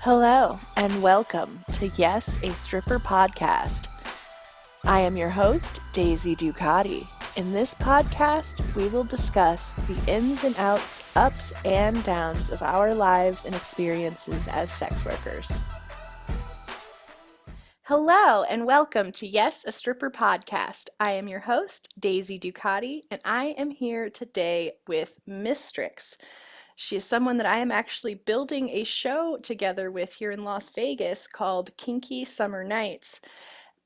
Hello, and welcome to Yes, a Stripper podcast. I am your host, Daisy Ducati. In this podcast, we will discuss the ins and outs, ups and downs of our lives and experiences as sex workers. Hello, and welcome to Yes, a Stripper podcast. I am your host, Daisy Ducati, and I am here today with Mistrixx. She is someone that I am actually building a show together with here in Las Vegas called Kinky Summer Nights.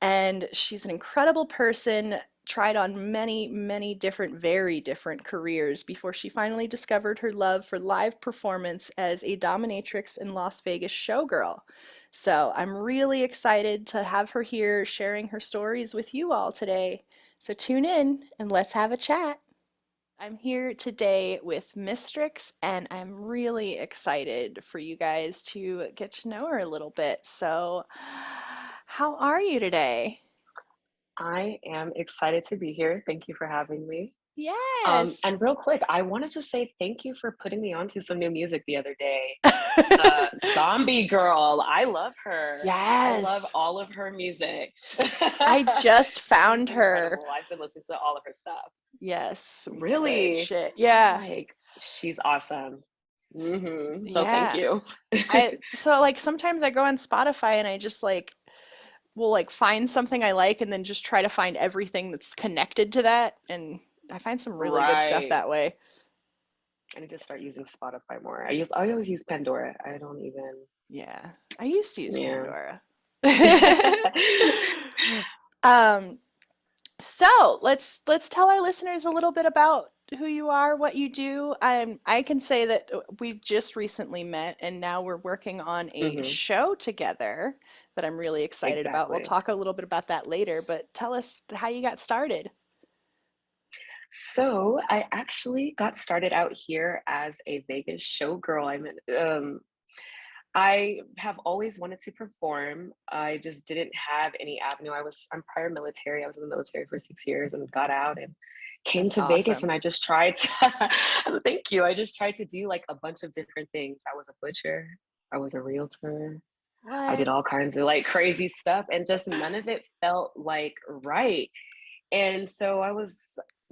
And she's an incredible person, tried on many, many different, very different careers before she finally discovered her love for live performance as a dominatrix in Las Vegas Showgirl. So I'm really excited to have her here sharing her stories with you all today. So tune in and let's have a chat. I'm here today with Mistrixx, and I'm really excited for you guys to get to know her a little bit. So, how are you today? I am excited to be here. Thank you for having me. Yes. And real quick, I wanted to say thank you for putting me onto some new music the other day. Zombie Girl, I love her. I love Yes. all of her music. I just She's found her. incredible. I've been listening to all of her stuff. Yes, some good Really? shit. Yeah. Like, she's awesome. So thank Yeah. you. Sometimes I go on Spotify and I just will find something I like and then just try to find everything that's connected to that, and I find some really good stuff Right. that way. I need to start using Spotify more. I always use Pandora. I don't even, Yeah, I used to use yeah. Pandora. um, so let's tell our listeners a little bit about who you are, what you do. I can say that we just recently met, and now we're working on a hmm show together that I'm really excited about. We'll Exactly. talk a little bit about that later, but tell us how you got started. So I actually got started out here as a Vegas showgirl. I have always wanted to perform. I just didn't have any avenue. I'm prior military. I was in the military for 6 years and got out and came That's to Vegas, awesome. and I just tried to, thank you. I just tried to do like a bunch of different things. I was a butcher. I was a realtor. I did What? all kinds of like crazy stuff, and just none of it felt like right. And so I was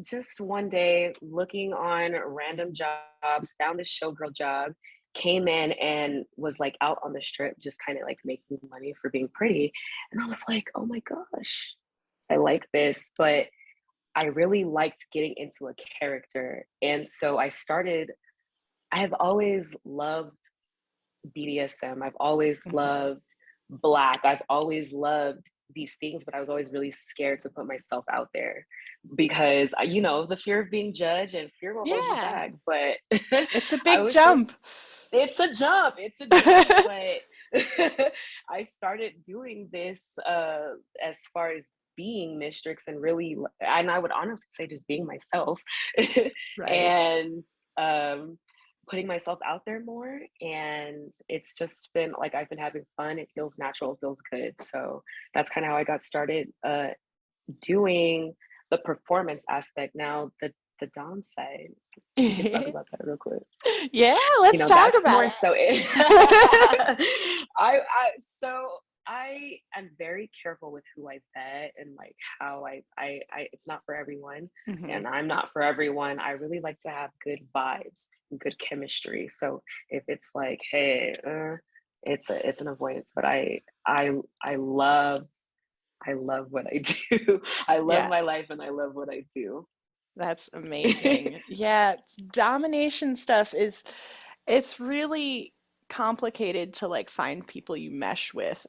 just one day looking on random jobs, found this showgirl job, came in and was like out on the strip, just kind of like making money for being pretty. And I was like, oh my gosh, I like this. But I really liked getting into a character. And so I have always loved BDSM. I've always Hmm. loved black. I've always loved these things, but I was always really scared to put myself out there because the fear of being judged, and fear will hold you Yeah, back. But it's a I big was just, jump. it's a jump, it's a jump. But I started doing this as far as being Mistrixx, and really, and I would honestly say just being myself. Right. And um putting myself out there more, and it's just been like I've been having fun. It feels natural, it feels good. So that's kind of how I got started doing the performance aspect. Now the dom side, we could talk about that real quick. Yeah, let's talk That's about more so it. it. I am very careful with who I vet, and like how I it's not for everyone, Hmm. and I'm not for everyone. I really like to have good vibes and good chemistry. So if it's like, hey, it's an avoidance. But I love what I do. I love Yeah, my life, and I love what I do. that's amazing. Yeah, domination stuff it's really complicated to find people you mesh with.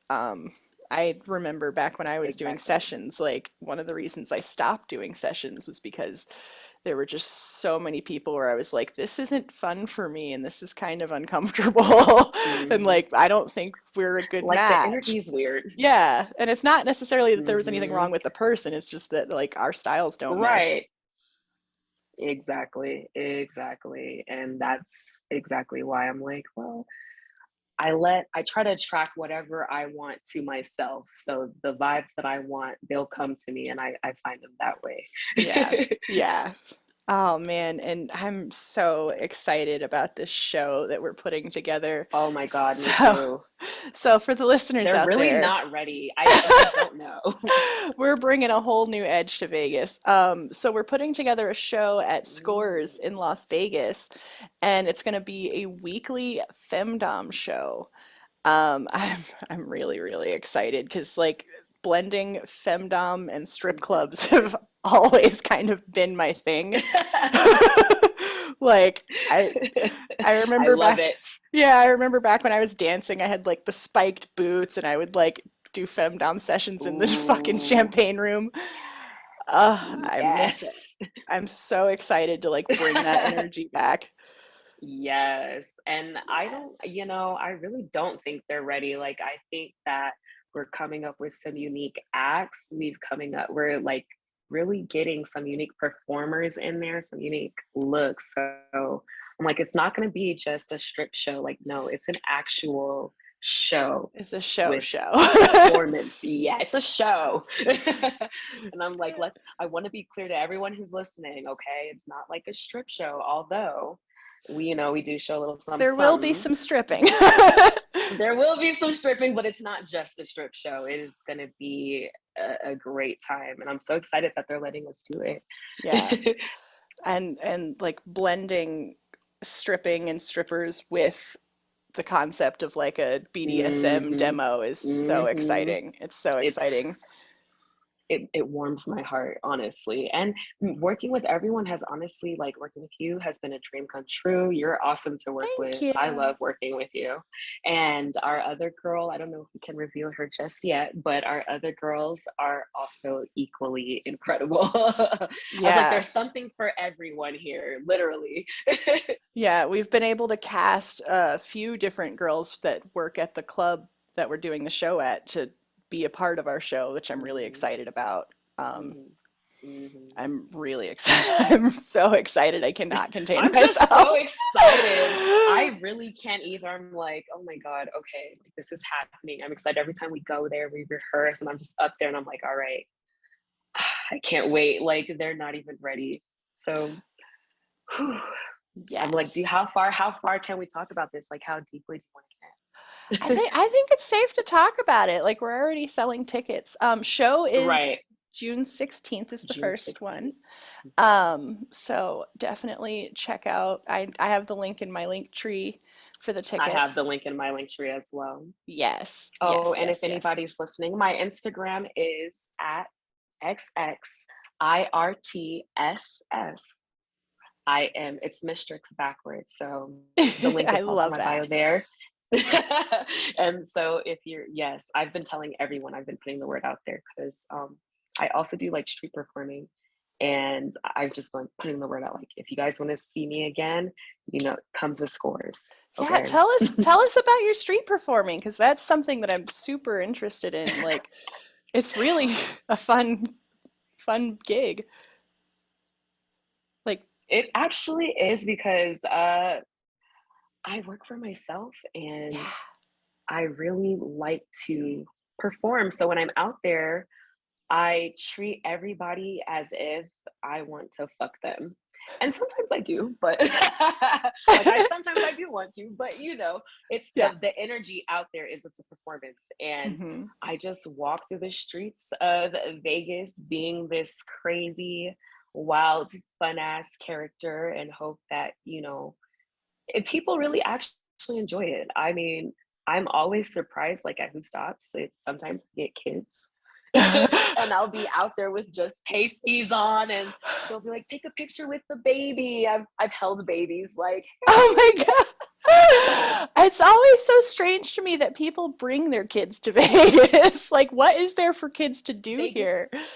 I remember back when I was doing Exactly. sessions, like one of the reasons I stopped doing sessions was because there were just so many people where I was like, this isn't fun for me and this is kind of uncomfortable. And hmm I don't think we're a good Like the match. energy is weird. Yeah, and it's not necessarily that there was anything hmm wrong with the person, it's just that our styles don't mesh. Right. Exactly. Exactly. And that's exactly why I'm like, well, I try to attract whatever I want to myself. So the vibes that I want, they'll come to me, and I find them that way. Yeah. Yeah. Oh man, and I'm so excited about this show that we're putting together. Oh my God, me So, too. so for the listeners They're out really there, not ready. I don't know. we're bringing a whole new edge to Vegas. So we're putting together a show at Scores Mm. in Las Vegas, and it's going to be a weekly femdom show. I'm I'm really really excited because like blending femdom and strip Super clubs excited. have always kind of been my thing. Like I I remember love back, it. yeah, I remember back when I was dancing, I had like the spiked boots and I would like do femdom sessions in this fucking Ooh, champagne room. I miss it. yes. I'm so excited to like bring that energy back. Yes. And I don't, Yes. I really don't think they're ready. Like, I think that we're coming up with some unique acts. We're like really getting some unique performers in there, some unique looks. So I'm like, it's not going to be just a strip show. Like, no, it's an actual show It's a show with show. performance. Yeah, it's a show. And I'm like, I want to be clear to everyone who's listening, okay? It's not like a strip show, although we do show a little some There will be some. some stripping. There will be some stripping, but it's not just a strip show. It is going to be a great time, and I'm so excited that they're letting us do Yeah. it. And like blending stripping and strippers with the concept of like a BDSM Hmm. demo is so Hmm. exciting. It's so exciting. It's it warms my heart, honestly. And working with everyone has honestly, like working with you has been a dream come true. You're awesome to work Thank with. I you. love working with you. And our other girl, I don't know if we can reveal her just yet, but our other girls are also equally incredible. I was like, Yeah. there's something for everyone here, literally. Yeah, we've been able to cast a few different girls that work at the club that we're doing the show at to be a part of our show, which I'm really Hmm. excited about. Hmm. Hmm. I'm really excited. I'm so excited. I cannot contain I'm just so myself. excited. I really can't either. I'm like, oh my God, okay, like this is happening. I'm excited every time we go there, we rehearse, and I'm just up there and I'm like, all right, I can't wait. Like they're not even ready. So whew, I'm like, Yes. how far can we talk about this? Like how deeply do you want to get? I think it's safe to talk about it. Like we're already selling tickets. Show is Right. June 16th is the June first one. 16th. So definitely check out. I have the link in my link tree for the I have the tickets. link in my link tree as well. Yes, Oh, yes, and if yes, yes. anybody's listening, my Instagram is at XXIRTSS. It's Mistrixx backwards. So the link I is also love my bio that. there. And so yes, I've been telling everyone, I've been putting the word out there because I also do like street performing. And I've just been putting the word out like, if you guys want to see me again, come to Scores. Yeah, Okay. tell us about your street performing because that's something that I'm super interested in. Like it's really a fun gig. Like It actually is because I work for myself and yeah. I really like to perform. So when I'm out there, I treat everybody as if I want to fuck them. And sometimes I do, but like sometimes I do want to, but it's Yeah. the energy out there is it's a performance. And Hmm. I just walk through the streets of Vegas being this crazy, wild, fun ass character and hope that, if people really actually enjoy it. I mean, I'm always surprised like at who stops. It's sometimes I get kids and I'll be out there with just pasties on and they'll be like, take a picture with the baby. I've held babies like, Oh hey, my God. It's always so strange to me that people bring their kids to Vegas. Like, what is there for kids to do here? Vegas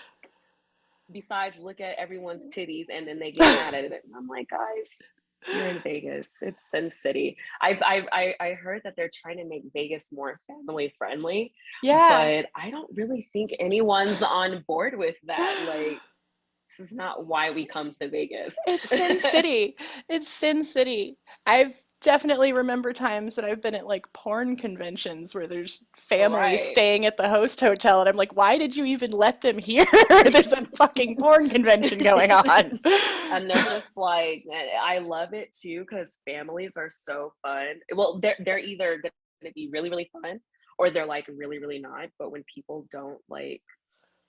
besides look at everyone's titties and then they get mad at it. And I'm like, guys, you're in Vegas. It's Sin City. I heard that they're trying to make Vegas more family friendly, Yeah. but I don't really think anyone's on board with that. Like, this is not why we come to Vegas. It's Sin City. It's Sin City. I've definitely remember times that I've been at like porn conventions where there's families Right. staying at the host hotel, and I'm like, why did you even let them here? There's a fucking porn convention going on. And they're just like, I love it too because families are so fun. Well, they're either going to be really really fun or they're like really really not. But when people don't like,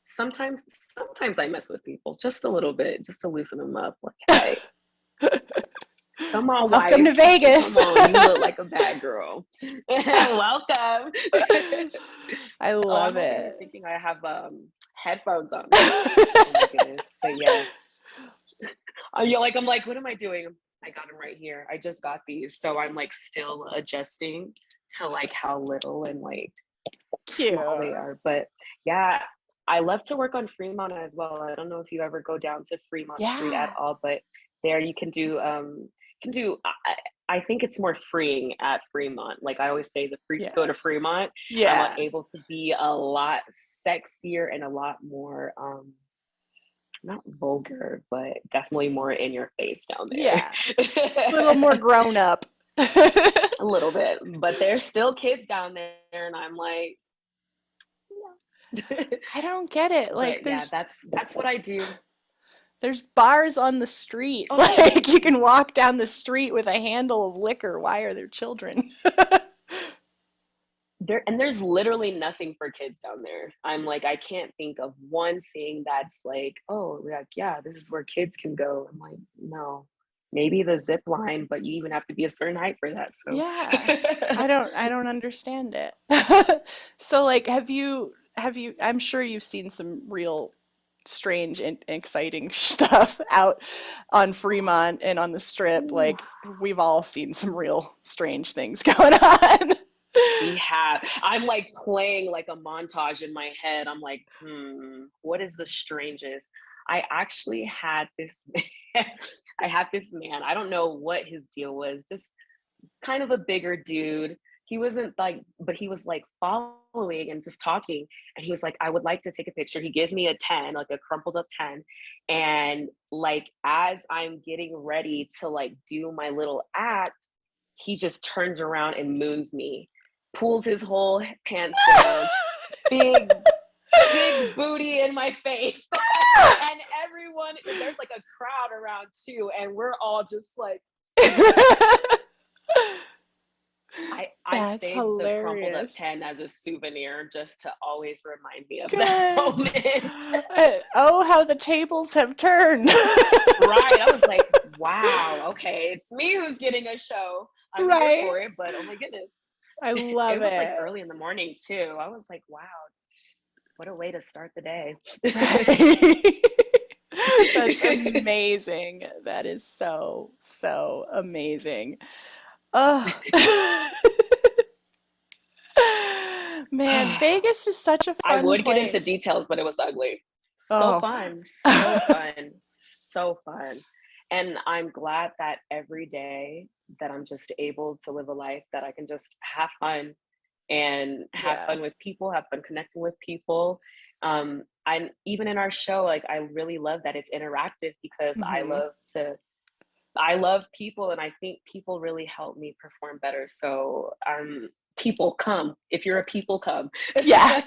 sometimes sometimes I mess with people just a little bit just to loosen them up. Like, hey, come on, Welcome to wife. Vegas. Come on, you look like a bad girl. Welcome. I Oh, I'm love over here it. thinking I have headphones on. Oh my goodness. But yes. I'm like, what am I doing? I got them right here. I just got these. So I'm like still adjusting to like how little and like small they Cute. are. But yeah, I love to work on Fremont as well. I don't know if you ever go down to Fremont Street at Yeah. all, but there you can do I think it's more freeing at Fremont. Like I always say, the freaks go Yeah. to Fremont. I'm like Yeah. able to be a lot sexier and a lot more not vulgar, but definitely more in your face down Yeah. A little more there. grown up. A little bit, but there's still kids down there, and I'm like, yeah. I don't get it. Like But yeah, there's that's what I do. there's bars on the street. Oh yeah, Like you can walk down the street with a handle of liquor. Why are there children? there's literally nothing for kids down there. I'm like, I can't think of one thing that's like, oh, like yeah, this is where kids can go. I'm like, no, maybe the zip line, but you even have to be a certain height for that. So Yeah. I don't understand it. So like have you I'm sure you've seen some real strange and exciting stuff out on Fremont and on the Strip. ooh, Like we've all seen some real strange things going on. we have. I'm like playing like a montage in my head. I'm like, what is the strangest? I actually had this I had this man. I don't know what his deal was. Just kind of a bigger dude. He wasn't like, but he was like following and just talking. And he was like, I would like to take a picture. He gives me a 10, like a crumpled up 10. And like, as I'm getting ready to like do my little act, he just turns around and moons me, pulls his whole pants down, big, big booty in my face. And everyone, there's like a crowd around too. And we're all just like, I That's saved the crumpled up hilarious. 10 as a souvenir just to always remind me of that Good. moment. Oh, how the tables have turned. Right. I was like, wow, okay, it's me who's getting a show. I'm here Right? for it, but oh my goodness. I It love was like it. early in the morning too. I was like, wow, what a way to start the day. Right. That's amazing. That is so, so amazing. Oh. Man, Vegas is such a I fun would get into place. details, but it was ugly. So Oh. fun, so fun, so fun. And I'm glad that every day that I'm just able to live a life that I can just have fun and have Yeah. fun with people, have fun connecting with people. I'm even in our show, like I really love that it's interactive because Hmm. I love people and I think people really help me perform better. So people come. If you're a people come. Yeah.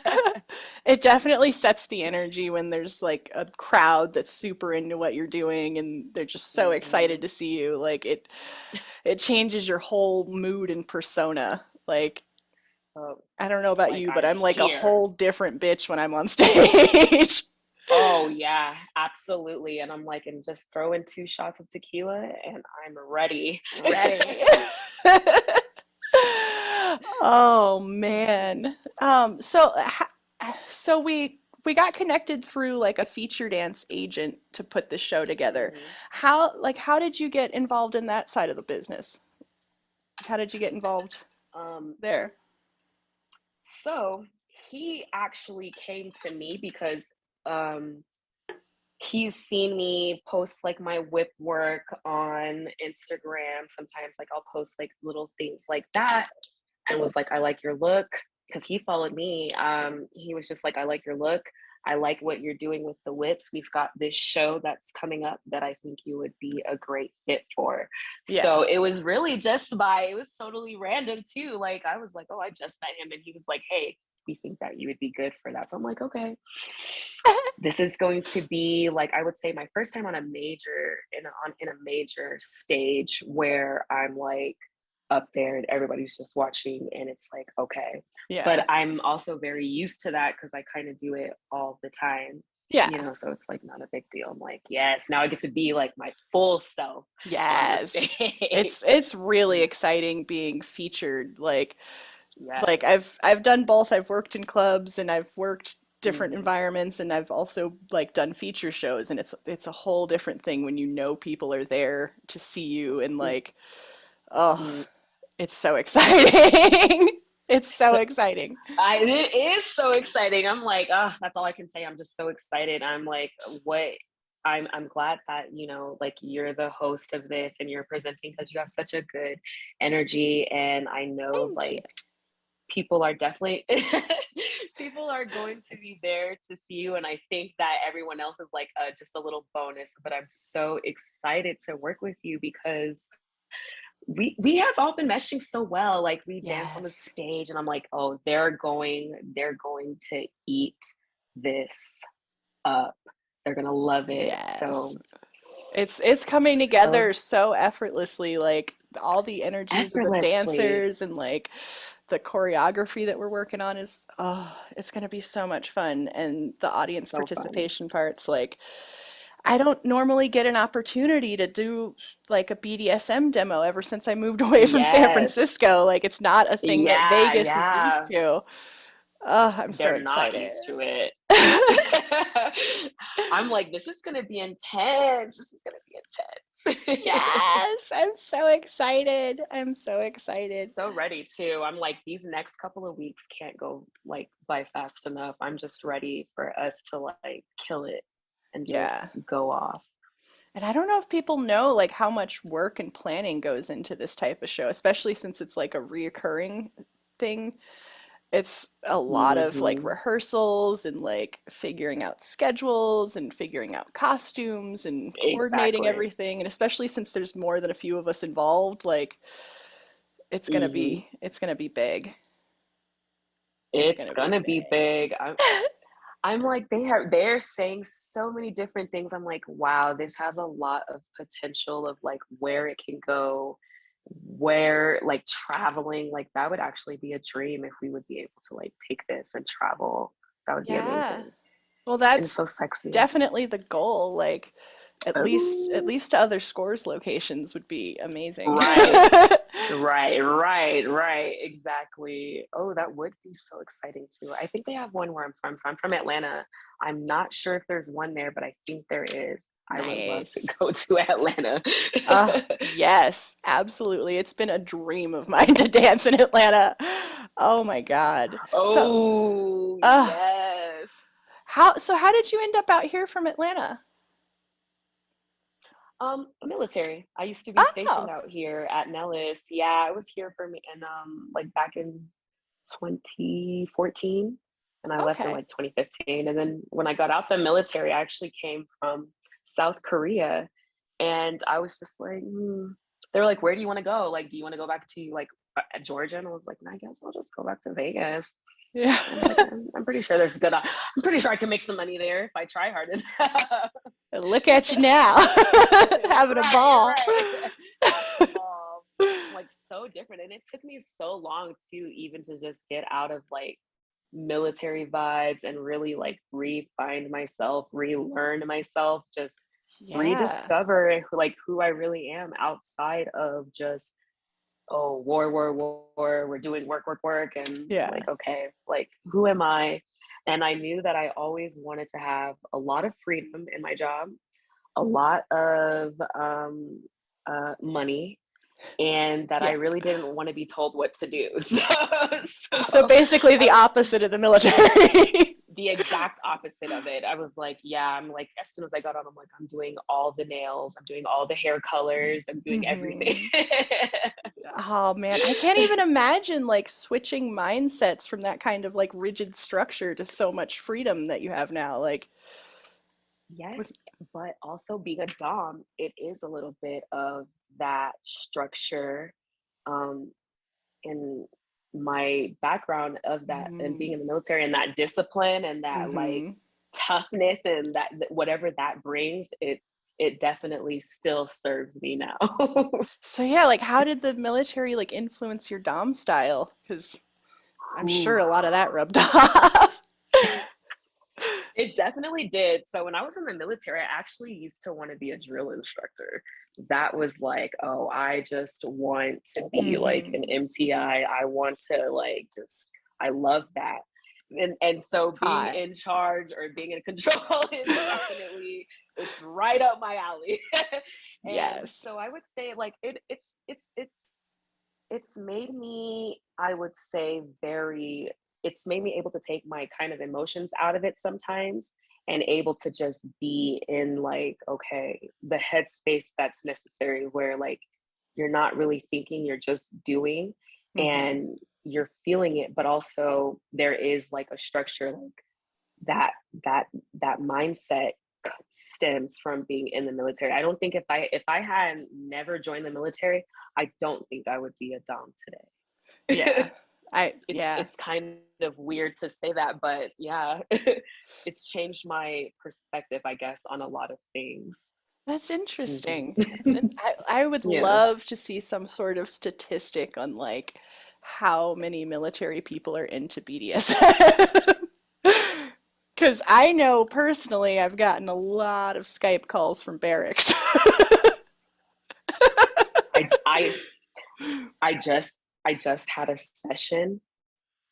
It definitely sets the energy when there's like a crowd that's super into what you're doing and they're just so excited Mhm. to see you. Like it changes your whole mood and persona. Like So I don't know it's about like you, but I'm I'm like a here. whole different bitch when I'm on stage. Oh yeah, absolutely. And I'm like, and just throw in 2 shots of tequila and I'm ready. Ready. Oh man. So we got connected through like a feature dance agent to put the show together. Mhm. How did you get involved in that side of the business? How did you get involved Um, there? so he actually came to me because um he's seen me post like my whip work on Instagram. Sometimes like I'll post like little things like that and was like, I like your look. Because he followed me. He was just like, I like your look. I like what you're doing with the whips. We've got this show that's coming up that I think you would be a great fit for. Yeah. So it was really just it was totally random too. Like I was like, oh, I just met him, and he was like, hey, we think that you would be good for that. So I'm like, okay, this is going to be like, I would say my first time on a major in a major stage where I'm like up there and everybody's just watching, and it's like, okay. Yeah. But I'm also very used to that because I kind of do it all the time, Yeah. so it's like not a big deal. I'm like, yes, now I get to be like my full self on the Yes. stage. It's really exciting being featured. Like Yes. I've done both. I've worked in clubs and I've worked different Mm-hmm. environments, and I've also like done feature shows, and it's a whole different thing when you know people are there to see you, and like, oh, Mm-hmm. it's so exciting. It's so So exciting. it is so exciting. I'm like, oh, that's all I can say. I'm just so excited. I'm like, what? I'm glad that like you're the host of this and you're presenting because you have such a good energy, and I know Thank you. like people are definitely people are going to be there to see you, and I think that everyone else is like just a little bonus. But I'm so excited to work with you because we have all been meshing so well. Like we dance on the Yes. stage, and I'm like, oh, they're going to eat this up. They're gonna love it. Yes. So It's coming so together so effortlessly, like all the energies of the effortlessly. dancers and like the choreography that we're working on is, oh, it's going to be so much fun. And the audience So fun. participation parts, like, I don't normally get an opportunity to do like a BDSM demo ever since I moved away from San Yes. Francisco. Like, it's not a thing that Yeah, Vegas is used yeah. to. Oh, I'm so They're not excited. used to it. I'm like, this is gonna be intense. This is gonna be intense. Yes, I'm so excited. I'm so excited. So ready too. I'm like, these next couple of weeks can't go like by fast enough. I'm just ready for us to like kill it and just Yeah. go off. And I don't know if people know like how much work and planning goes into this type of show, especially since it's like a reoccurring thing. It's a lot of like Hmm. rehearsals and like figuring out schedules and figuring out costumes and coordinating Exactly. everything. And especially since there's more than a few of us involved, like Hmm. it's gonna be big. It's It's gonna be gonna be big. big. I'm like, they're saying so many different things. I'm like, wow, this has a lot of potential of like where it can go, where like traveling, like that would actually be a dream if we would be able to like take this and travel. That would be Yeah. amazing. Well, And that's so sexy. definitely the goal. Like at Oh, least to other scores locations would be amazing. right. Right. Exactly. Oh, that would be so exciting too. I think they have one where I'm from. So I'm from Atlanta. I'm not sure if there's one there, but I think there is. I would love to Nice. go to Atlanta. Yes, absolutely. It's been a dream of mine to dance in Atlanta. Oh my God. Oh, Uh, yes. how did you end up out here from Atlanta? Military. I used to be stationed Oh, out here at Nellis. Yeah, I was here for me and like back in 2014, and I left in okay. like 2015. And then when I got out the military, I actually came from South Korea, and I was just like, they were like, "Where do you want to go? Like, do you want to go back to like Georgia?" And I was like, "I guess I'll just go back to Vegas." Yeah. I'm like, I'm pretty sure there's good. I'm pretty sure I can make some money there if I try hard enough. Look at you now, having a You're ball. right. Having a ball. Like so different. And it took me so long too, even to just get out of like military vibes and really like re-find myself, relearn myself, just Yeah. rediscover like who I really am outside of just, oh, war, we're doing work, and Yeah. like, okay, like who am I? And I knew that I always wanted to have a lot of freedom in my job, a lot of money, and that I Yeah. really didn't want to be told what to do. So So basically I the was opposite of the military. the exact opposite of it. I was like, yeah, I'm like, as soon as I got on, I'm like, I'm doing all the nails, I'm doing all the hair colors, I'm doing everything. Hmm. Oh man, I can't even imagine like switching mindsets from that kind of like rigid structure to so much freedom that you have now. Like, Yes, was, but also being a dom, it is a little bit of that structure. Um, in my background of that and being in the military and that discipline and that like mm-hmm. toughness and that whatever that brings, it definitely still serves me now. So yeah, like how did the military like influence your dom style? Because I'm Ooh. sure a lot of that rubbed off. It definitely did. So when I was in the military, I actually used to want to be a drill instructor. That was like, oh, I just want to be like an Mm-hmm. MTI. I want to like just I love that. And so being Hot. in charge or being in control is definitely it's right up my alley. And Yes. so I would say like it's made me, I would say, very, it's made me able to take my kind of emotions out of it sometimes and able to just be in like, okay, the headspace that's necessary where like you're not really thinking, you're just doing Mm-hmm. and you're feeling it, but also there is like a structure like that that that mindset stems from being in the military. I don't think if I had never joined the military, I don't think I would be a dom Yeah. today. it's Yeah. it's kind of weird to say that, but yeah, it's changed my perspective, I guess, on a lot of things. That's interesting. Mhm. I would Yeah. love to see some sort of statistic on like how many military people are into BDSM. Because I know personally I've gotten a lot of Skype calls from barracks. I I I just had a session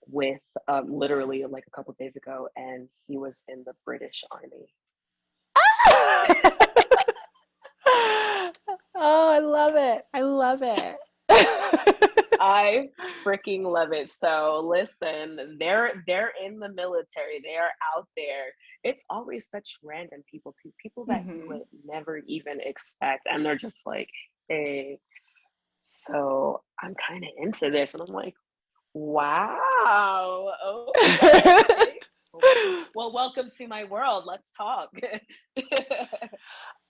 with literally like a couple days ago, and he was in the British Army. Oh, I love it. I love it. I freaking love it. So listen, they're in the military. They are out there. It's always such random people too, people that you Hmm. would never even expect, and they're just like, "Hey, so I'm kind of into this," and I'm like, "Wow, okay." Well, welcome to my world. Let's talk.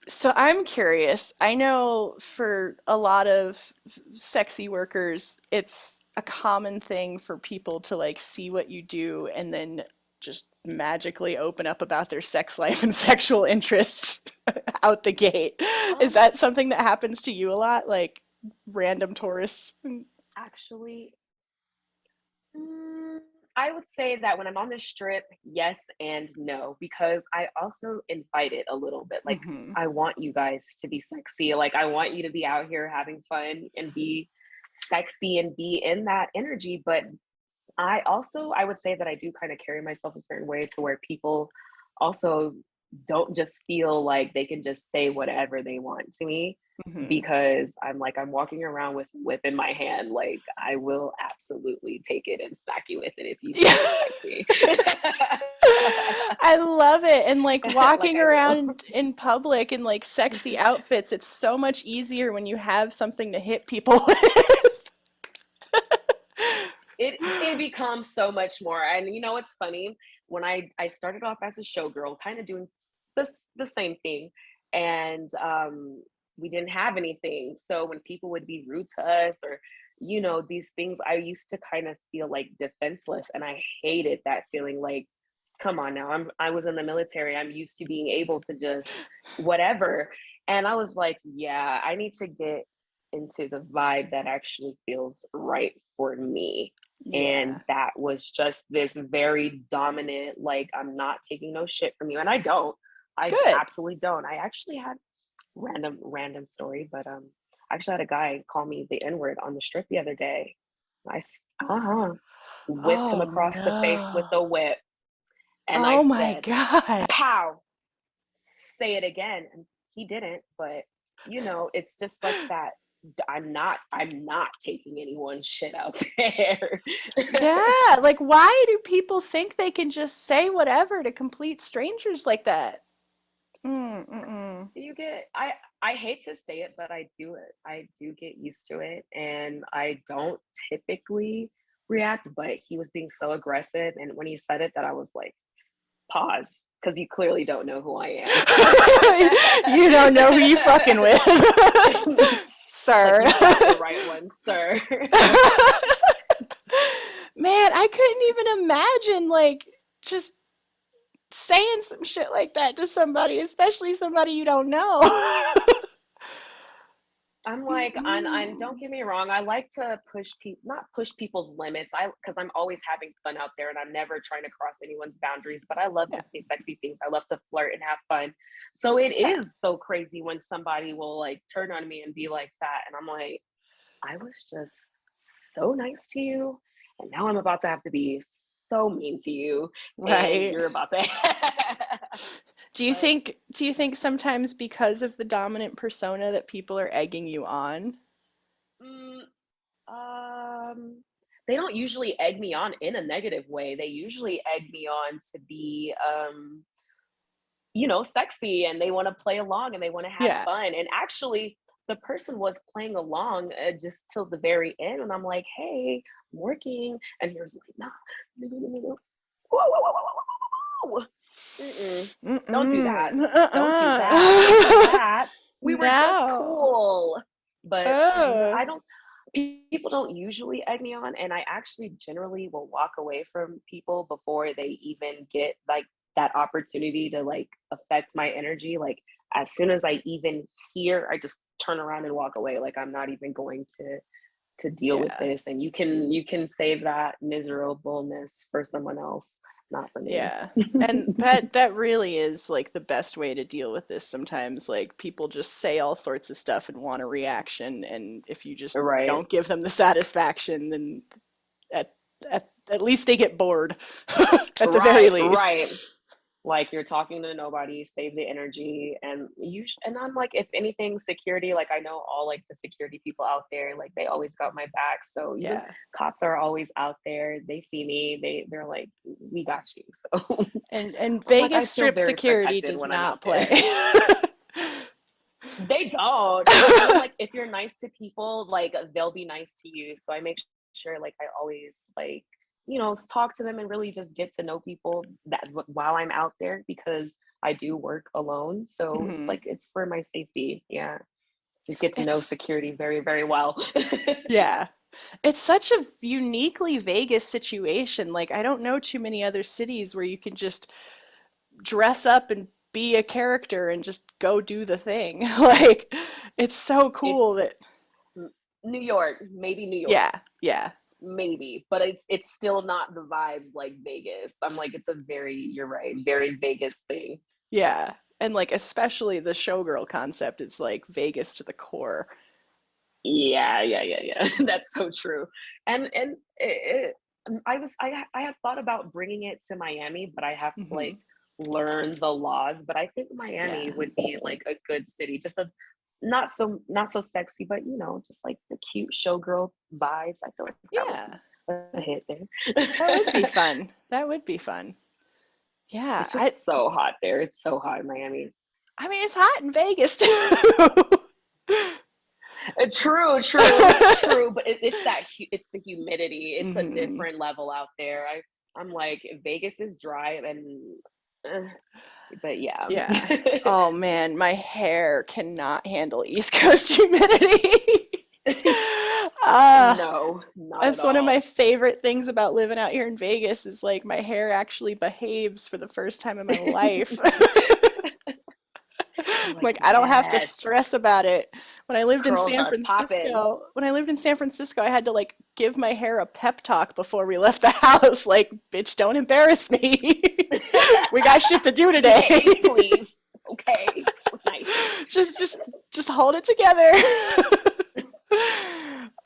So I'm curious. I know for a lot of sexy workers, it's a common thing for people to like see what you do and then just magically open up about their sex life and sexual interests out the gate. Is um, that something that happens to you a lot? Like random tourists? actually, Mm, I would say that when I'm on the strip, yes and no, because I also invite it a little bit. Like, Hmm. I want you guys to be sexy. Like, I want you to be out here having fun and be sexy and be in that energy. But I would say that I do kind of carry myself a certain way to where people also don't just feel like they can just say whatever they want to me Hmm. because I'm like, I'm walking around with a whip in my hand. Like, I will absolutely take it and smack you with it if you Yeah. disrespect me. I love it. And like Like, walking I will. around in public in like sexy outfits, it's so much easier when you have something to hit people with. It becomes so much more. And you know what's funny? When I started off as a showgirl, kind of doing the same thing, and we didn't have anything. So when people would be rude to us or these things, I used to kind of feel like defenseless, and I hated that feeling. Like, come on now, I was in the military. I'm used to being able to just whatever. And I was like, yeah, I need to get into the vibe that actually feels right for me. And Yeah. that was just this very dominant, like, I'm not taking no shit from you. And I Good. absolutely don't. I actually had random story, but I actually had a guy call me the N-word on the strip the other day. Uh-huh. Whipped him Oh across the face with no. a whip. And I Oh my said, God. pow, say it again. And he didn't, but it's just like that. I'm not taking anyone's shit out there. Yeah, like why do people think they can just say whatever to complete strangers like that? Mm-mm. You get I hate to say it, but I do it. I do get used to it, and I don't typically react, but he was being so aggressive, and when he said it that I was like, "Pause," because you clearly don't know who I am. You don't know who you fucking with, Like, sir. "You got the right one, sir." Man, I couldn't even imagine like just saying some shit like that to somebody, especially somebody you don't know. I'm like, and don't Mm-mm. get me wrong, I like to push people, not push people's limits. Because I'm always having fun out there, and I'm never trying to cross anyone's boundaries. But I love Yeah, to say sexy things. I love to flirt and have fun. So it yeah. is so crazy when somebody will like turn on me and be like that, and I'm like, I was just so nice to you, and now I'm about to have to be so mean to you, and Right. you're about to. But Do you think sometimes because of the dominant persona that people are egging you on? mm, Um, they don't usually egg me on in a negative way. They usually egg me on to be, sexy, and they want to play along and they want to have Yeah. fun. And actually, the person was playing along just till the very end. And I'm like, hey, I'm working. And he was like, nah, no, no, no, no, no. Whoa, whoa, whoa, whoa, whoa, whoa. Mm-mm. Don't do that. Mm-mm. Don't do that. Don't do Uh-uh. that. We were just No. cool. But Oh. I don't, people don't usually egg me on. And I actually generally will walk away from people before they even get like that opportunity to like affect my energy. Like as soon as I even hear, I just turn around and walk away. Like I'm not even going to deal with Yeah. this. And you can save that miserableness for someone else, not for me. Yeah. And that really is like the best way to deal with this sometimes. Like people just say all sorts of stuff and want a reaction, and if you just Right. don't give them the satisfaction, then at at least they get bored at the very Right, least. right. Like you're talking to nobody, save the energy. And and I'm like, if anything, security, like I know all like the security people out there, like they always got my back. So even Yeah. cops are always out there. They see me, they're like, we got you. So And I'm like, Vegas I feel strip very security protected does when I'm not out there. play. They don't. And I'm like, if you're nice to people, like they'll be nice to you. So I make sure like I always like, talk to them and really just get to know people that while I'm out there, because I do work alone. So it's Mhm. like it's for my safety. Yeah. To get to know It's security very, very well. yeah. It's such a uniquely Vegas situation. Like I don't know too many other cities where you can just dress up and be a character and just go do the thing. Like it's so cool It's that New York, maybe New York. yeah, yeah, Maybe, but it's still not the vibes like Vegas. I'm like, it's a very, you're right, very Vegas thing. yeah. And like especially the showgirl concept is like Vegas to the core. Yeah, yeah, yeah, yeah. That's so true. And I have thought about bringing it to Miami, but I have to Hmm. like learn the laws. But I think Yeah. Miami would be like a good city, just a not so sexy, but just like the cute showgirl vibes. I feel like that would be Yeah. a hit That would be there. fun. That would be fun. Yeah, It's just so hot there. It's so hot in Miami. I mean it's hot in Vegas too. True, true, true. But it's the humidity. It's a Hmm. different level out there. I'm like, Vegas is dry, and uh, but yeah. Yeah. Oh man, my hair cannot handle East Coast humidity. uh, No, not at that's one of my all. favorite things about living out here in Vegas is like my hair actually behaves for the first time in my life. You're like, Like I don't have to yes, stress about it. curls are popping. When I lived in San Francisco, I had to like give my hair a pep talk before we left the house. Like, bitch, don't embarrass me. We got shit to do today. Behave, please. Okay, so nice. just just just hold it together.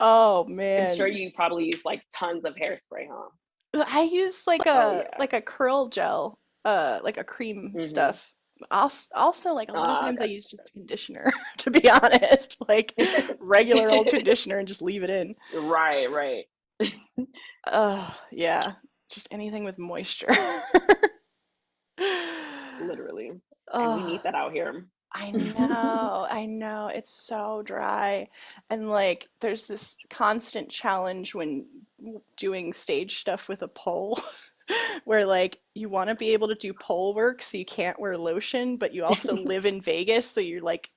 Oh I'm sure man. you probably use like tons of hairspray, huh? I use Oh yeah. like a curl gel, like a cream Hmm. stuff. Also, like a lot of times I Okay. use just conditioner, to be honest, like regular old conditioner and just leave it in. Right, right. Yeah, just anything with moisture. Literally. And we Oh, need that out here. I know, it's so dry. And like, there's this constant challenge when doing stage stuff with a pole, where like you want to be able to do pole work, so you can't wear lotion, but you also live in Vegas, so you're like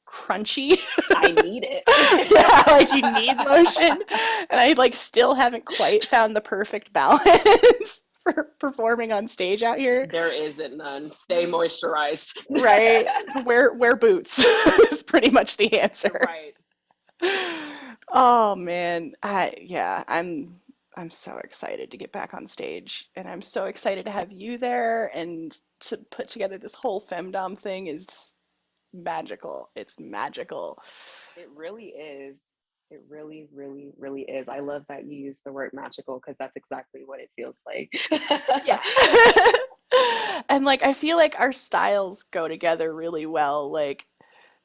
crunchy. I need it. Yeah, like you need lotion. And I like still haven't quite found the perfect balance for performing on stage out here. There isn't none. Stay moisturized. Right? Wear boots is pretty much the answer. Right. Oh man. I'm so excited to get back on stage, and I'm so excited to have you there and to put together this whole femdom thing is magical. It's magical. It really is. It really, really, really is. I love that you use the word magical because that's exactly what it feels like. Yeah. And like I feel like our styles go together really well. Like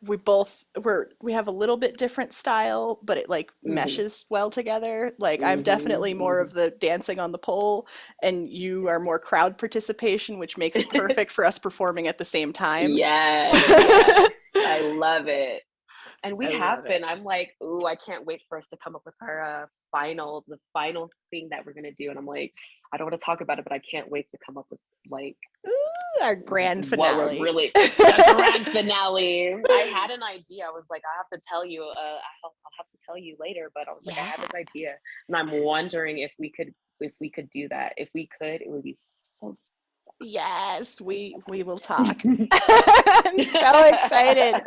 we have a little bit different style, but it like Hmm. meshes well together. Like I'm Hmm. definitely more Hmm. of the dancing on the pole, and you are more crowd participation, which makes it perfect for us performing at the same time. Yes, yes. I I love it. And we have love it. been. I'm like, ooh, I can't wait for us to come up with our the final thing that we're gonna do. And I'm like, I don't want to talk about it, but I can't wait to come up with like Ooh, our grand what we're finale. really the grand finale. I had an idea. I was like, I have to tell you. I'll have to tell you later. But I was like, I had Yeah. this idea, and I'm wondering if we could do that. If we could, it would be so Yes, we will talk. sexy. I'm so excited.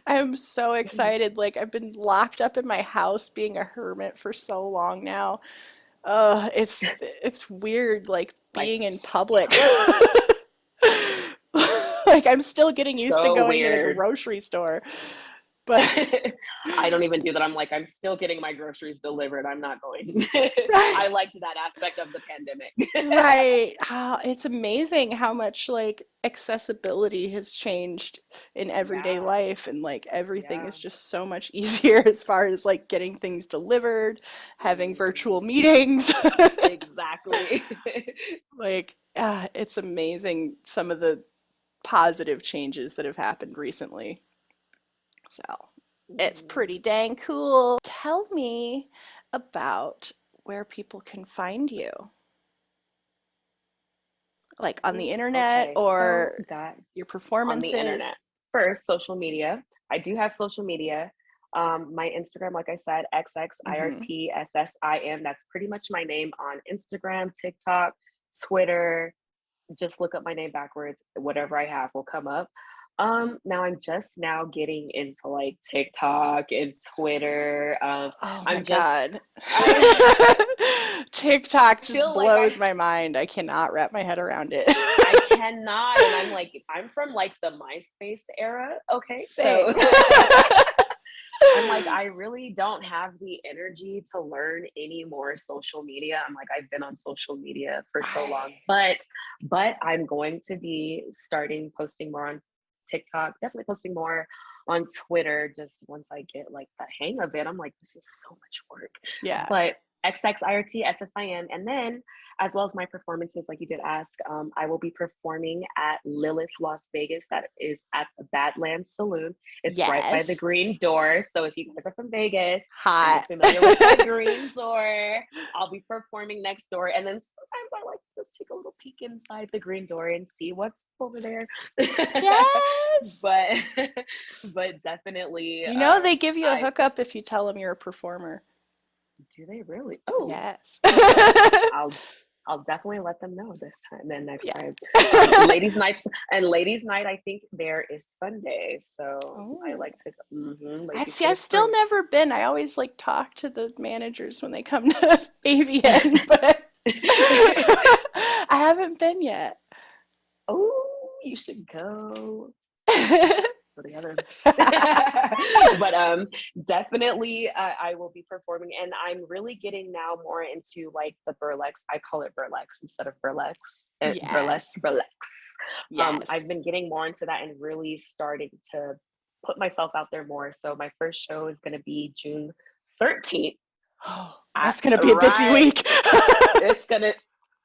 I'm so excited. Like I've been locked up in my house being a hermit for so long now. It's weird like Like, being in public. yeah, Like I'm still getting used to so going to the weird. grocery store. But I don't even do that. I'm like, I'm still getting my groceries delivered. I'm not going. I right. liked that aspect of the pandemic. Right. It's amazing how much like accessibility has changed in everyday Yeah, life, and like everything yeah. is just so much easier as far as like getting things delivered, having virtual Mhm. meetings. Exactly. Like it's amazing some of the positive changes that have happened recently. So, it's Mhm. pretty dang cool. Tell me about where people can find you, like on the Ooh, internet okay, so or that your on the performances. internet. First, social media. I do have social media. My Instagram, like I said, Hmm. XXIRTSSIM. That's pretty much my name on Instagram, TikTok, Twitter. Just look up my name backwards. Whatever I have will come up. Now I'm just now getting into like TikTok and Twitter. Oh my I'm just God. I TikTok just feel like blows my mind. I cannot wrap my head around it. I cannot, and I'm like, I'm from like the MySpace era. Okay, so Same. I'm like, I really don't have the energy to learn any more social media. I'm like, I've been on social media for so long, Right. but I'm going to be starting posting more on TikTok, definitely posting more on Twitter just once I get like the hang of it. I'm like, this is so much work. Yeah. But XXIRTSSIM. And then as well as my performances, like you did ask, I will be performing at Lilith Las Vegas. That is at the Badlands Saloon. It's right by the Yes. Green Door. So if you guys are from Vegas and you're Hot. familiar with the Green Door, I'll be performing next door. And then sometimes I like to just take a little peek inside the Green Door and see what's over there. Yes. but but definitely You know they give you a I hookup if you tell them you're a performer. do they really? Oh, Yes. okay. I'll I'll definitely let them know this time. Then next Yeah. time, ladies' nights and ladies' night. I think there is Sunday, so I Oh. like to. I Ladies see. get a I've still free. never been. I always like talk to the managers when they come to AVN, but I haven't been yet. Oh, you should go for the other. But definitely I will be performing, and I'm really getting now more into like the burlesque. I call it burlesque instead of burlesque. Yes. Burlesque. Yes. I've been getting more into that and really starting to put myself out there more. So my first show is going to be June 13th. Oh, I, that's gonna be a busy right. week. It's going to,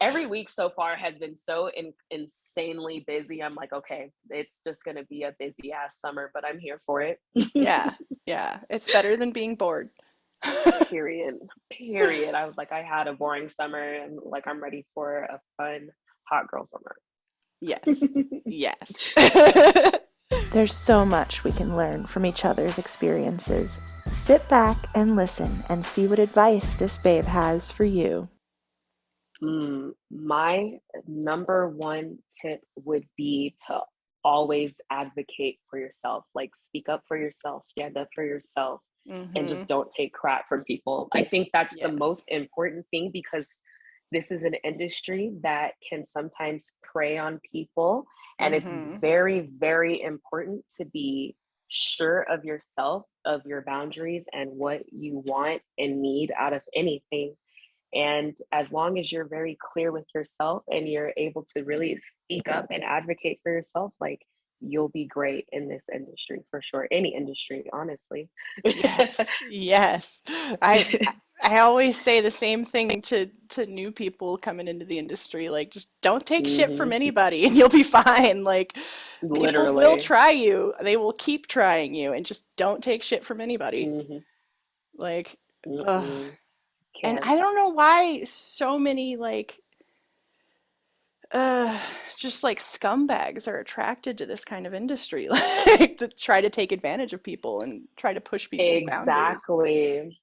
every week so far has been so insanely busy. I'm like, okay, it's just going to be a busy ass summer, but I'm here for it. Yeah, yeah. It's better than being bored. Period. Period. I was like, I had a boring summer and like I'm ready for a fun hot girl summer. Yes. Yes. There's so much we can learn from each other's experiences. Sit back and listen and see what advice this babe has for you. My number one tip would be to always advocate for yourself, like speak up for yourself, stand up for yourself, and Mm-hmm. just don't take crap from people. I think that's the Yes. most important thing because this is an industry that can sometimes prey on people. And it's Mm-hmm. very, very important to be sure of yourself, of your boundaries, and what you want and need out of anything. And as long as you're very clear with yourself and you're able to really speak up and advocate for yourself, like you'll be great in this industry for sure. Any industry, honestly. Yes. Yes. I always say the same thing to new people coming into the industry. Like, just don't take shit from Hmm. anybody and you'll be fine. Like, people will Literally. try you. They will keep trying you, and just don't take shit from anybody. Hmm. Like, ugh. Mm-mm. And Can't. I don't know why so many like uh just like scumbags are attracted to this kind of industry, like to try to take advantage of people and try to push people's boundaries. Exactly.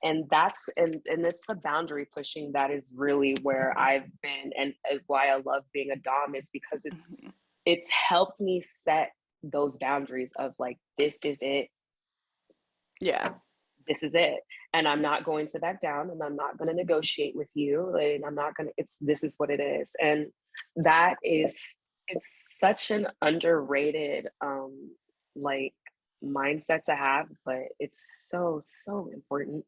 And and it's the boundary pushing that is really where I've been, and why I love being a dom is because Mhm. it's helped me set those boundaries of like, Yeah. this is it, and I'm not going to back down, and I'm not going to negotiate with you, and I'm not going to, it's, this is what it is. And that is, it's such an underrated like mindset to have, but it's so, so important.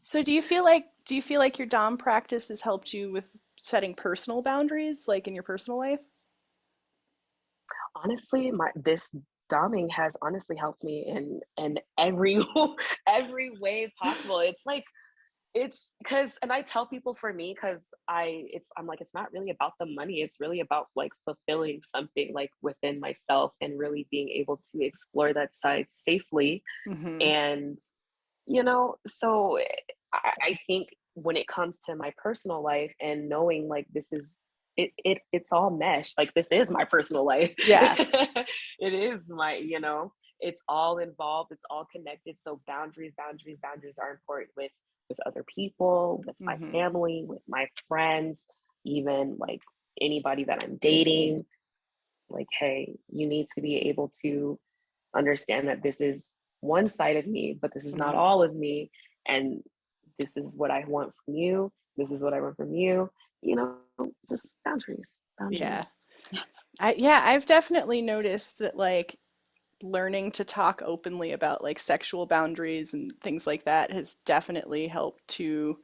So do you feel like your dom practice has helped you with setting personal boundaries, like in your personal life? Honestly, my this doming has honestly helped me in every every way possible. It's like, it's because, and I tell people, for me, because I'm like, it's not really about the money, it's really about like fulfilling something like within myself and really being able to explore that side safely. Mm-hmm. And so I think when it comes to my personal life and knowing like this is it's all mesh, like this is my personal life. Yeah. It is my, it's all involved, it's all connected. So boundaries are important with other people, with my Mm-hmm. family, with my friends, even like anybody that I'm dating. Like, hey, you need to be able to understand that this is one side of me, but this is not Mm-hmm. all of me. And this is what I want from you. This is what I want from you. You know, just boundaries, boundaries. Yeah. Yeah, I've definitely noticed that like learning to talk openly about like sexual boundaries and things like that has definitely helped to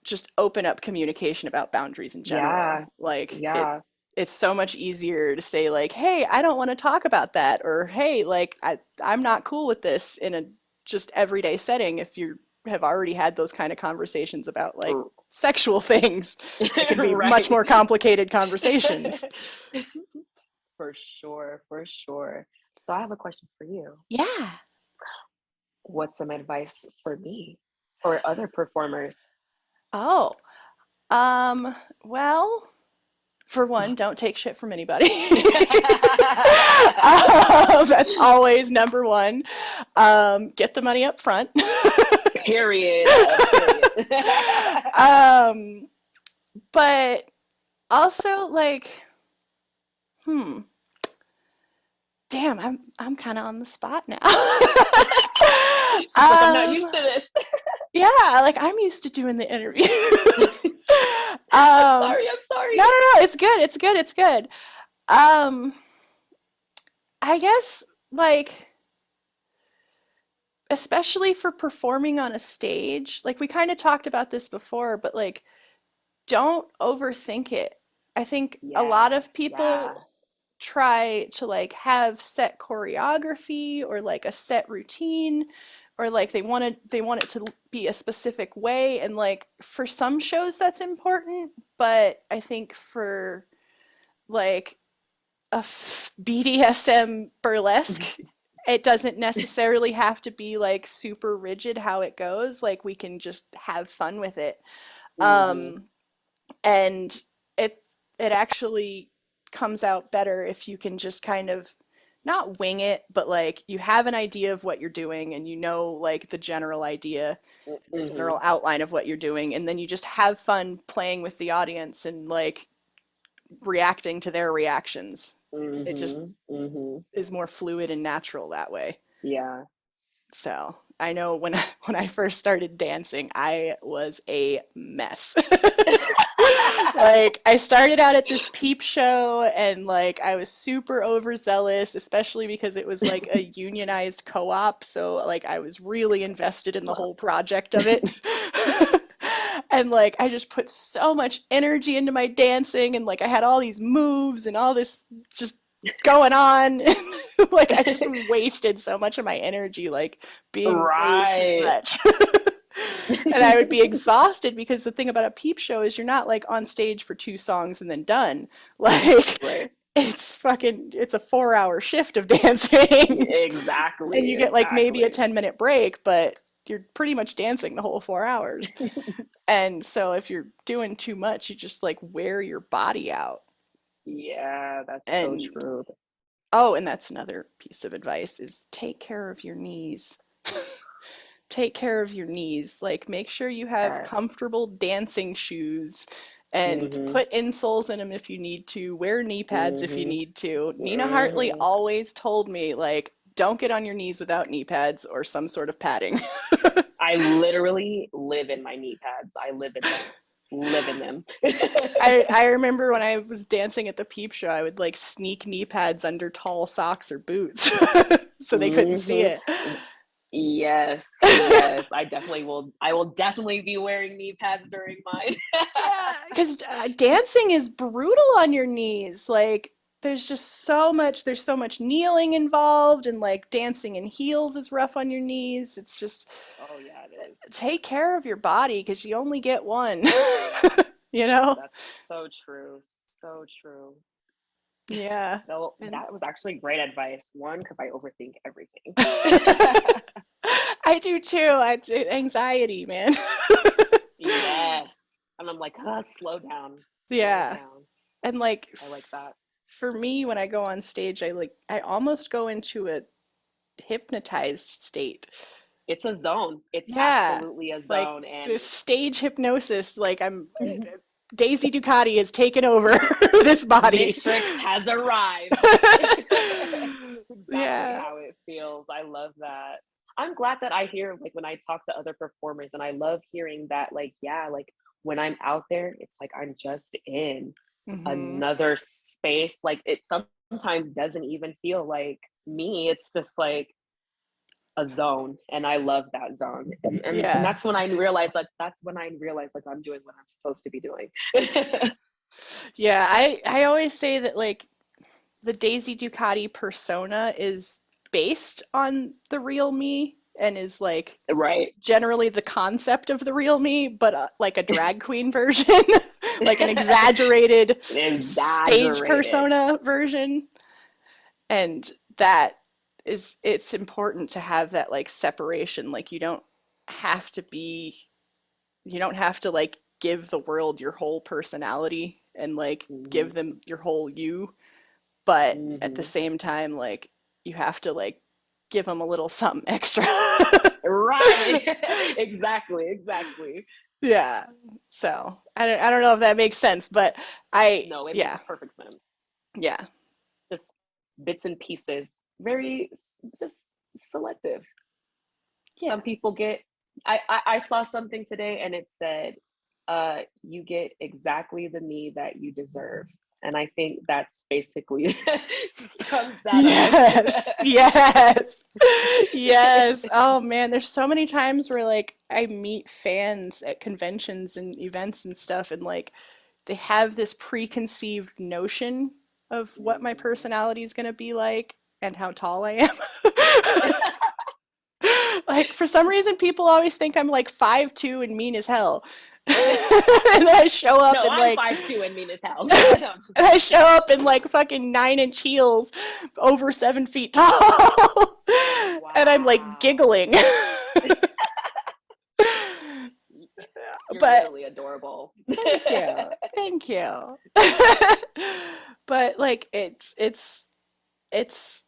just open up communication about boundaries in general. Yeah, Like yeah. it's so much easier to say like, "Hey, I don't want to talk about that," or "Hey, like I'm not cool with this," in a just everyday setting if you have already had those kind of conversations about like sexual things. It can be much Right. more complicated conversations. For sure, for sure. So I have a question for you. Yeah. What's some advice for me or other performers? Oh. Um, well, for one, don't take shit from anybody. That's always number one. Get the money up front. Period. Period. But also like, hmm, damn, I'm kind of on the spot now. She's like, I'm not used um, to this. yeah, like I'm used to doing the interviews. I'm um, sorry. I'm no, sorry. no, no, it's good, it's good, it's good. Um, I guess like especially for performing on a stage, like we kind of talked about this before, but like don't overthink it. I think a lot Yeah, of yeah. people try to like have set choreography or like a set routine, or like they want it to be a specific way, and like for some shows that's important, but I think for like a BDSM burlesque, it doesn't necessarily have to be like super rigid how it goes. Like we can just have fun with it. Mm-hmm. Um, and it actually comes out better if you can just kind of not wing it, but like you have an idea of what you're doing and you know like the general idea, the Mm-hmm. general outline of what you're doing, and then you just have fun playing with the audience and like reacting to their reactions. It just Mm-hmm. Mm-hmm. is more fluid and natural that way. Yeah. So I know when when I first started dancing, I was a mess. Like I started out at this peep show and like I was super overzealous, especially because it was like a unionized co-op, so like I was really invested in the Love. whole project of it. And like I just put so much energy into my dancing, and like I had all these moves and all this just going on. Like I just wasted so much of my energy like being way too Right. much. And I would be exhausted because the thing about a peep show is you're not like on stage for two songs and then done. Like Right. it's a 4 hour shift of dancing. And Exactly. you get like maybe a Exactly. 10-minute break, but you're pretty much dancing the whole 4 hours. And so if you're doing too much, you just like wear your body out. Yeah, that's so And true. oh, and that's another piece of advice is take care of your knees. Take care of your knees. Like make sure you have Yes. comfortable dancing shoes and Mm-hmm. put insoles in them if you need to. Wear knee pads if you Mm-hmm. need to. Nina Hartley Mm-hmm. always told me like don't get on your knees without knee pads or some sort of padding. I literally live in my knee pads. I live in them. Live in them. I remember when I was dancing at the peep show, I would like sneak knee pads under tall socks or boots so they couldn't see Mm-hmm. it. Yes, yes. I will definitely be wearing knee pads during mine. Yeah, because dancing is brutal on your knees. Like, there's so much kneeling involved, and like dancing in heels is rough on your knees. It's just Oh yeah, it is. take care of your body because you only get one. You know? That's so true. So true. Yeah. So And that was actually great advice. One, because I overthink everything. I do too. It's anxiety, man. Yes. And I'm like, slow down. Slow it Yeah. down. And like I like that. for me when I go on stage, I almost go into a hypnotized state. It's a zone. It's Yeah. absolutely a Like zone. And this stage hypnosis, like I'm Daisy Ducati has taken over this body. Mistrixx has arrived. It's exactly Yeah. how it feels. I love that. I'm glad that I hear, like, when I talk to other performers, and I love hearing that, like, yeah, like when I'm out there, it's like I'm just in Hmm. another space. Like, it sometimes doesn't even feel like me. It's just like a zone. And I love that zone. And Yeah. that's when I realized, like, I'm doing what I'm supposed to be doing. Yeah. I always say that like the Daisy Ducati persona is based on the real me and is like Right. generally the concept of the real me, but like a drag queen version, like an exaggerated stage Exaggerated. persona version. And that it's important to have that like separation. Like have to be, you don't have to like give the world your whole personality and like give Mhm. them your whole you, but at the Mhm. same time, like you have to like give them a little something extra. Right. Exactly, exactly. Yeah. So I don't know if that makes sense, but No, it yeah, makes perfect sense. yeah, Just bits and pieces. Very just selective. yeah, Some people get I saw something today and it said, you get exactly the me that you deserve. And I think that's basically sums that up. yes, yes, yes. Oh man, there's so many times where like I meet fans at conventions and events and stuff, and like they have this preconceived notion of what my Mhm. personality is going to be like and how tall I am. Like for some reason people always think I'm like 5'2" and mean as hell. And I show up No, in I'm like 5'2" and mean as hell. No, I'm just and I kidding. show up in like fucking 9-inch heels over 7 feet tall. And I'm like Wow. giggling. You're But literally adorable. thank you. Thank you. But like it's it's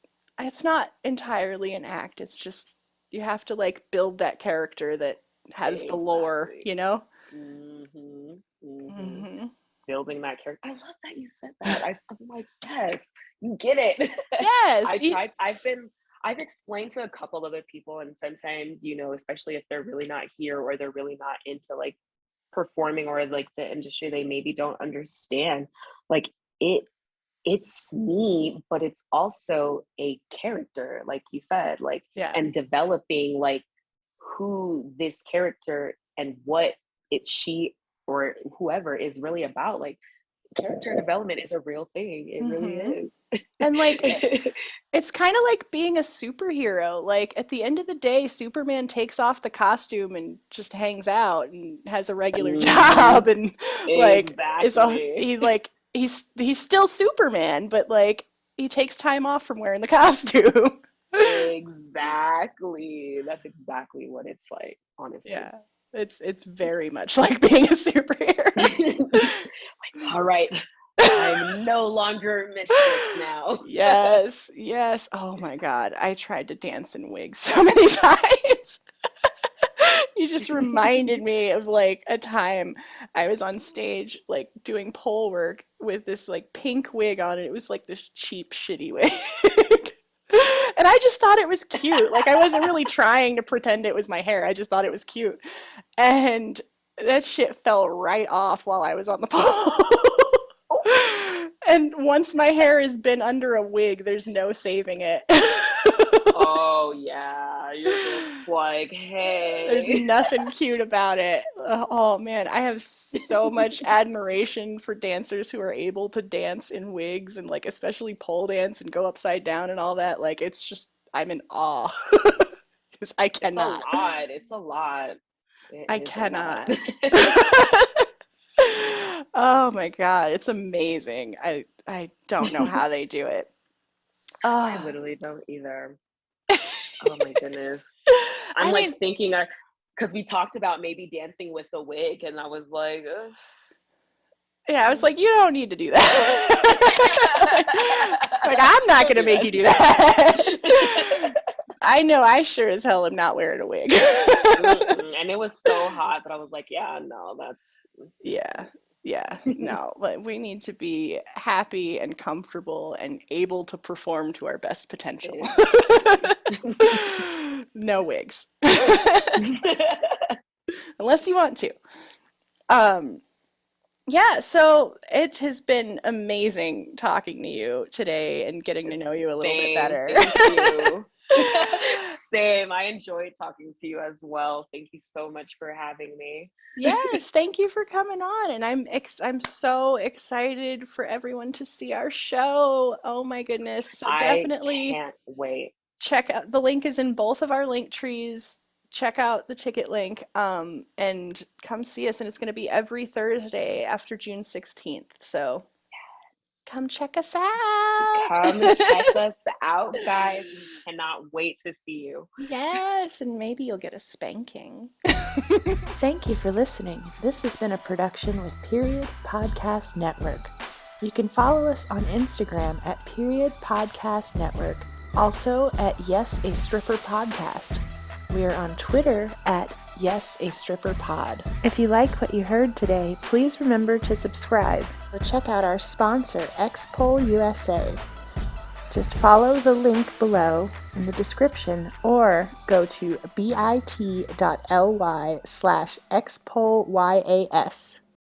not entirely an act. It's just you have to like build that character that has the lore, Exactly. you know? Mhm. Mhm. Hmm. Building that character. I love that you said that. I'm like, yes, you get it. Yes. I tried. I've explained to a couple other people, and sometimes, especially if they're really not here or they're really not into like performing or like the industry, they maybe don't understand. Like it it's me, but it's also a character, like you said, like, Yeah. and developing like who this character and what she or whoever is really about. Like character development is a real thing. It really Hmm. is. And like it's kind of like being a superhero. Like at the end of the day, Superman takes off the costume and just hangs out and has a regular Hmm. job and like Exactly. he's still Superman, but like he takes time off from wearing the costume. Exactly. That's exactly what it's like, honestly. Yeah. It's Just very much like being a superhero. like, all right, I'm no longer Mistrixx now. Yes, yes. Oh my God. I tried to dance in wigs so many times. You just reminded me of like a time I was on stage like doing pole work with this like pink wig on it. It was like this cheap, shitty wig. And I just thought it was cute. Like I wasn't really trying to pretend it was my hair. I just thought it was cute. And that shit fell right off while I was on the pole. And once my hair has been under a wig, there's no saving it. Oh yeah, you're just like, There's hey. nothing cute about it. Oh man, I have so much admiration for dancers who are able to dance in wigs and like especially pole dance and go upside down and all that. Like it's just I'm in awe because I It's a cannot. lot. It's a lot. It I is a lot. cannot. Oh my God, it's amazing. I don't know how they do it. I Oh. literally don't either. Oh my goodness. I'm I like mean, thinking, because we talked about maybe dancing with the wig, and I was like, ugh. yeah, I was like, you don't need to do that. Like, I'm not Don't gonna do make that. you do that. I know I sure as hell am not wearing a wig. Mm-mm. And it was so hot that I was like, yeah, no, that's. Yeah, yeah, no, like we need to be happy and comfortable and able to perform to our best potential. Exactly. No wigs. Unless you want to. Um, yeah, so it has been amazing talking to you today and getting to know you a little bit Same. better. Thank you. Same. I enjoyed talking to you as well. Thank you so much for having me. Yes, thank you for coming on, and I'm so excited for everyone to see our show. Oh my goodness. So I definitely can't wait. check out the link is in both of our link trees. Check out the ticket link and come see us and it's going to be every Thursday after June 16th. So come check us out. Come check us out, guys. We cannot wait to see you. Yes, and maybe you'll get a spanking. Thank you for listening. This has been a production with Period Podcast Network. You can follow us on Instagram at Period Podcast Network, also at Yes a Stripper Podcast. We are on Twitter at Yes a Stripper Pod. If you like what you heard today, please remember to subscribe or check out our sponsor, Xpol USA. Just follow the link below in the description or go to bit.ly/xpolyas.